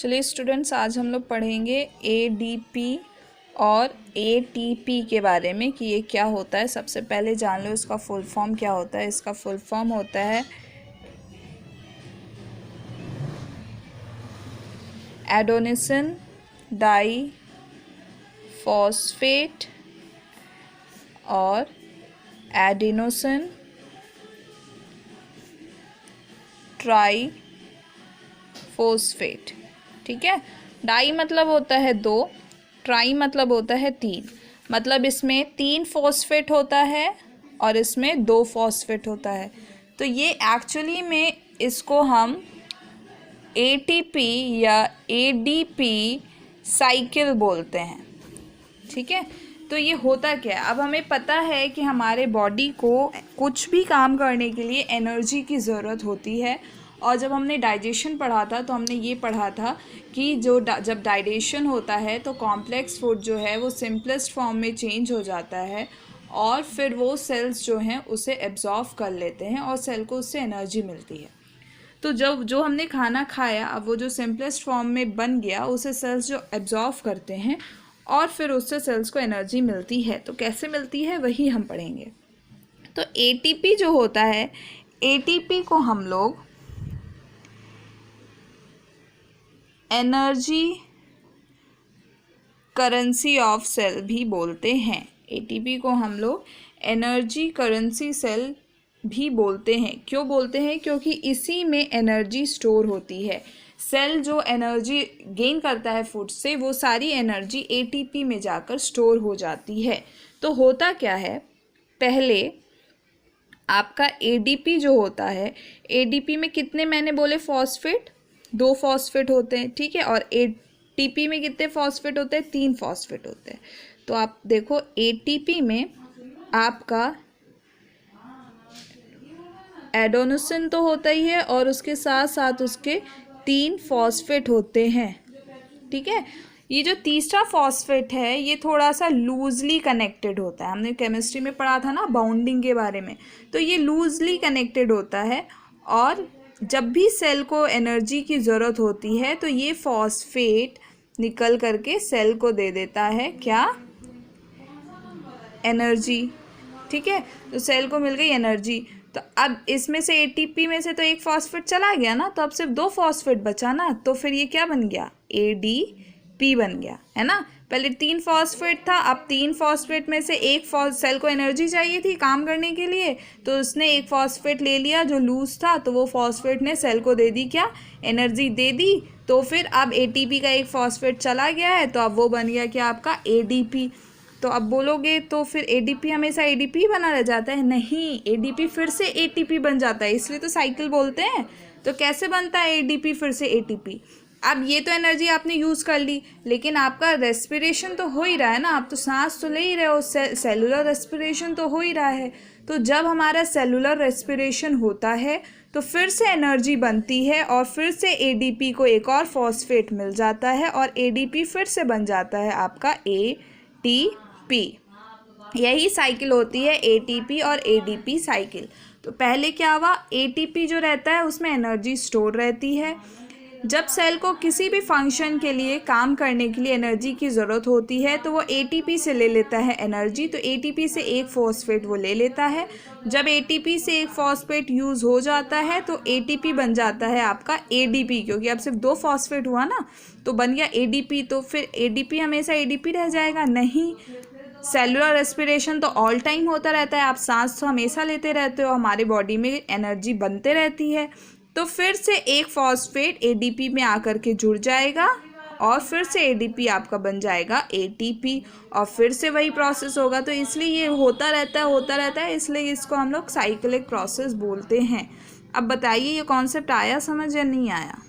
चलिए स्टूडेंट्स, आज हम लोग पढ़ेंगे एडीपी और एटीपी के बारे में कि ये क्या होता है। सबसे पहले जान लो इसका फुल फॉर्म क्या होता है। इसका फुल फॉर्म होता है एडेनोसिन डाई फॉस्फेट और एडिनोसिन ट्राई फोस्फेट। ठीक है, डाई मतलब होता है 2, ट्राई मतलब होता है 3। मतलब इसमें 3 फॉस्फेट होता है और इसमें 2 फॉस्फेट होता है। तो ये एक्चुअली में इसको हम एटीपी या एडीपी साइकिल बोलते हैं। ठीक है, तो ये होता क्या है। अब हमें पता है कि हमारे बॉडी को कुछ भी काम करने के लिए एनर्जी की ज़रूरत होती है। और जब हमने डाइजेशन पढ़ा था तो हमने ये पढ़ा था कि जब डाइजेशन होता है तो कॉम्प्लेक्स फूड जो है वो सिंपलेस्ट फॉर्म में चेंज हो जाता है और फिर वो सेल्स जो हैं उसे एब्जॉर्व कर लेते हैं और सेल को उससे एनर्जी मिलती है। तो जब जो हमने खाना खाया अब वो जो सिंपलेस्ट फॉर्म में बन गया उसे सेल्स जो एब्जॉर्व करते हैं और फिर उससे सेल्स को एनर्जी मिलती है। तो कैसे मिलती है वही हम पढ़ेंगे। तो एटीपी जो होता है, एटीपी को हम लोग एनर्जी करेंसी ऑफ सेल भी बोलते हैं। एटीपी को हम लोग एनर्जी करेंसी सेल भी बोलते हैं। क्यों बोलते हैं? क्योंकि इसी में एनर्जी स्टोर होती है। सेल जो एनर्जी गेन करता है फूड से वो सारी एनर्जी एटीपी में जाकर स्टोर हो जाती है। तो होता क्या है, पहले आपका एडीपी जो होता है, एडीपी में कितने मैंने बोले फॉस्फेट, 2 फॉस्फेट होते हैं। ठीक है, और एटीपी में कितने फॉस्फेट होते हैं? 3 फॉस्फेट होते हैं। तो आप देखो एटीपी में आपका एडेनोसिन तो होता ही है और उसके साथ साथ उसके 3 फॉस्फेट होते हैं। ठीक है, ये जो तीसरा फॉस्फेट है ये थोड़ा सा लूजली कनेक्टेड होता है। हमने केमिस्ट्री में पढ़ा था ना बाउंडिंग के बारे में। तो ये लूजली कनेक्टेड होता है और जब भी सेल को एनर्जी की ज़रूरत होती है तो ये फॉस्फेट निकल करके सेल को दे देता है क्या? एनर्जी। ठीक है, तो सेल को मिल गई एनर्जी। तो अब इसमें से एटीपी में से तो एक फॉस्फेट चला गया ना, तो अब सिर्फ 2 फॉस्फेट बचा ना, तो फिर ये क्या बन गया? एडीपी बन गया, है ना। पहले 3 फॉस्फेट था, अब 3 फॉस्फेट में से एक सेल को एनर्जी चाहिए थी काम करने के लिए, तो उसने एक फॉस्फेट ले लिया जो लूज था, तो वो फॉस्फेट ने सेल को दे दी क्या? एनर्जी दे दी। तो फिर अब एटीपी का एक फॉस्फेट चला गया है तो अब वो बन गया क्या? आपका एडीपी। तो अब बोलोगे तो फिर एडीपी हमेशा एडीपी बना रह जाता है? नहीं, एडीपी फिर से एटीपी बन जाता है, इसलिए तो साइकिल बोलते हैं। तो कैसे बनता है एडीपी फिर से एटीपी? अब ये तो एनर्जी आपने यूज़ कर ली, लेकिन आपका रेस्पिरेशन तो हो ही रहा है ना, आप तो सांस तो ले ही रहे हो, सेलुलर रेस्पिरेशन तो हो ही रहा है। तो जब हमारा सेलुलर रेस्पिरेशन होता है तो फिर से एनर्जी बनती है और फिर से एडीपी को एक और फॉस्फेट मिल जाता है और एडीपी फिर से बन जाता है आपका एटीपी। यही साइकिल होती है एटीपी और एडीपी साइकिल। तो पहले क्या हुआ, एटीपी जो रहता है उसमें एनर्जी स्टोर रहती है। जब सेल को किसी भी फंक्शन के लिए काम करने के लिए एनर्जी की ज़रूरत होती है तो वो एटीपी से ले लेता है एनर्जी। तो एटीपी से एक फॉस्फेट वो ले लेता है। जब एटीपी से एक फॉस्फेट यूज़ हो जाता है तो एटीपी बन जाता है आपका एडीपी, क्योंकि अब सिर्फ 2 फॉस्फेट हुआ ना, तो बन गया एडीपी। तो फिर एडीपी हमेशा एडीपी रह जाएगा? नहीं, सेलुलर रेस्पिरेशन तो ऑल टाइम होता रहता है, आप सांस तो हमेशा लेते रहते हो, हमारे बॉडी में एनर्जी बनते रहती है। तो फिर से एक फॉस्फेट एडीपी में आकर के जुड़ जाएगा और फिर से एडीपी आपका बन जाएगा एटीपी और फिर से वही प्रोसेस होगा। तो इसलिए ये होता रहता है, इसलिए इसको हम लोग साइक्लिक प्रोसेस बोलते हैं। अब बताइए ये कॉन्सेप्ट आया समझ या नहीं आया?